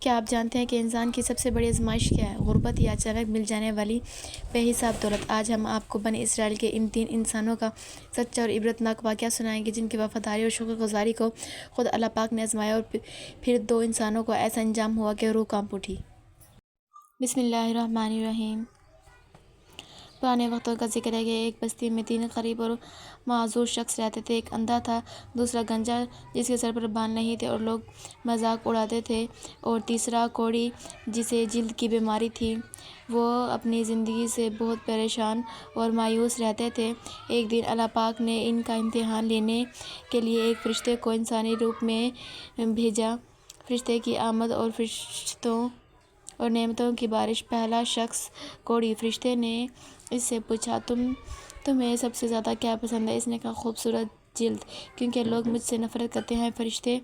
کیا آپ جانتے ہیں کہ انسان کی سب سے بڑی آزمائش کیا ہے؟ غربت یا اچانک مل جانے والی بے حساب دولت۔ آج ہم آپ کو بنی اسرائیل کے ان 3 انسانوں کا سچا اور عبرتناک واقعہ سنائیں گے جن کی وفاداری اور شکر گزاری کو خود اللہ پاک نے آزمایا اور پھر 2 انسانوں کو ایسا انجام ہوا کہ روح کانپ اٹھی۔ بسم اللہ الرحمن الرحیم۔ پرانے وقتوں کا ذکر ہے کہ ایک بستی میں 3 غریب اور معذور شخص رہتے تھے۔ ایک اندھا تھا، دوسرا گنجا جس کے سر پر بال نہیں تھے اور لوگ مذاق اڑاتے تھے، اور تیسرا کوڑی جسے جلد کی بیماری تھی۔ وہ اپنی زندگی سے بہت پریشان اور مایوس رہتے تھے۔ ایک دن اللہ پاک نے ان کا امتحان لینے کے لیے ایک فرشتے کو انسانی روپ میں بھیجا۔ فرشتے کی آمد اور فرشتوں اور نعمتوں کی بارش۔ پہلا شخص کوڑی۔ فرشتے نے اس سے پوچھا، تمہیں سب سے زیادہ کیا پسند ہے؟ اس نے کہا، خوبصورت جلد، کیونکہ لوگ مجھ سے نفرت کرتے ہیں۔ فرشتے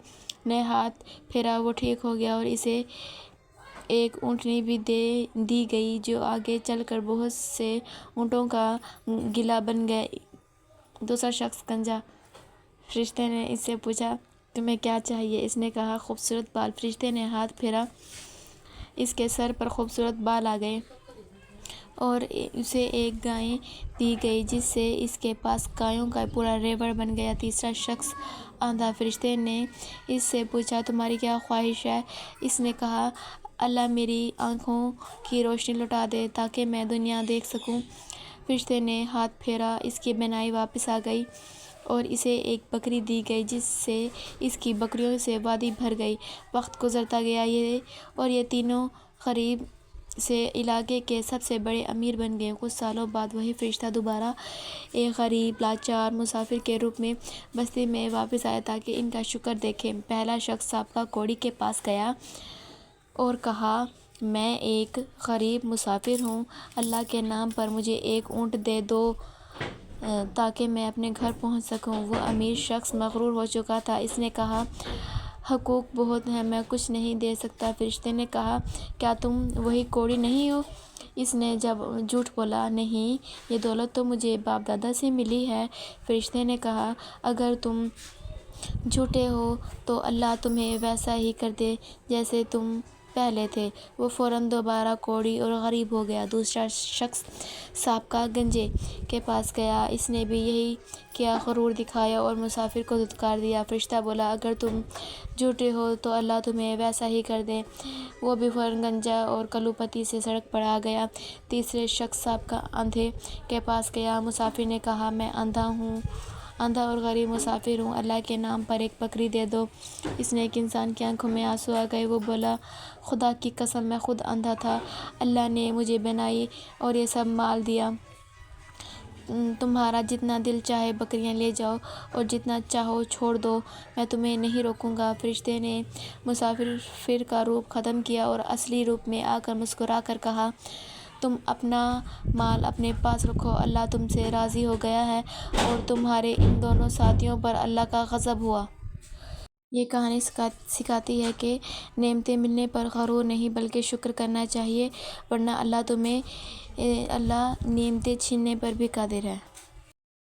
نے ہاتھ پھیرا، وہ ٹھیک ہو گیا اور اسے ایک اونٹنی بھی دی گئی جو آگے چل کر بہت سے اونٹوں کا گلہ بن گئی۔ دوسرا شخص گنجا۔ فرشتے نے اس سے پوچھا، تمہیں کیا چاہیے؟ اس نے کہا، خوبصورت بال۔ فرشتے نے ہاتھ پھیرا، اس کے سر پر خوبصورت بال آ گئے اور اسے ایک گائے دی گئی جس سے اس کے پاس گایوں کا پورا ریوڑ بن گیا۔ تیسرا شخص اندھا۔ فرشتے نے اس سے پوچھا، تمہاری کیا خواہش ہے؟ اس نے کہا، اللہ میری آنکھوں کی روشنی لوٹا دے تاکہ میں دنیا دیکھ سکوں۔ فرشتے نے ہاتھ پھیرا، اس کی بینائی واپس آ گئی اور اسے ایک بکری دی گئی جس سے اس کی بکریوں سے وادی بھر گئی۔ وقت گزرتا گیا اور یہ تینوں قریب سے علاقے کے سب سے بڑے امیر بن گئے۔ کچھ سالوں بعد وہی فرشتہ دوبارہ ایک غریب لاچار مسافر کے روپ میں بستی میں واپس آیا تاکہ ان کا شکر دیکھے۔ پہلا شخص سابقہ کوڑی کے پاس گیا اور کہا، میں ایک غریب مسافر ہوں، اللہ کے نام پر مجھے ایک اونٹ دے دو تاکہ میں اپنے گھر پہنچ سکوں۔ وہ امیر شخص مغرور ہو چکا تھا، اس نے کہا، حقوق بہت ہیں، میں کچھ نہیں دے سکتا۔ فرشتے نے کہا، کیا تم وہی کوڑی نہیں ہو؟ اس نے جھوٹ بولا، نہیں، یہ دولت تو مجھے باپ دادا سے ملی ہے۔ فرشتے نے کہا، اگر تم جھوٹے ہو تو اللہ تمہیں ویسا ہی کر دے جیسے تم پہلے تھے۔ وہ فوراً دوبارہ کوڑی اور غریب ہو گیا۔ دوسرا شخص سابقہ گنجے کے پاس گیا، اس نے بھی یہی کیا، غرور دکھایا اور مسافر کو دھتکار دیا۔ فرشتہ بولا، اگر تم جھوٹے ہو تو اللہ تمہیں ویسا ہی کر دے۔ وہ بھی فوراً گنجا اور کلوپتی سے سڑک پر آ گیا۔ تیسرے شخص سابقہ اندھے کے پاس گیا، مسافر نے کہا، میں اندھا اور غریب مسافر ہوں، اللہ کے نام پر ایک بکری دے دو۔ اس نے ایک انسان کی آنکھوں میں آنسو آ گئے، وہ بولا، خدا کی قسم، میں خود اندھا تھا، اللہ نے مجھے بینائی اور یہ سب مال دیا۔ تمہارا جتنا دل چاہے بکریاں لے جاؤ اور جتنا چاہو چھوڑ دو، میں تمہیں نہیں روکوں گا۔ فرشتے نے مسافر کا روپ ختم کیا اور اصلی روپ میں آ کر مسکرا کر کہا، تم اپنا مال اپنے پاس رکھو، اللہ تم سے راضی ہو گیا ہے اور تمہارے ان دونوں ساتھیوں پر اللہ کا غضب ہوا۔ یہ کہانی سکھاتی ہے کہ نعمتیں ملنے پر غرور نہیں بلکہ شکر کرنا چاہیے، ورنہ اللہ نعمتیں چھیننے پر بھی قادر ہے۔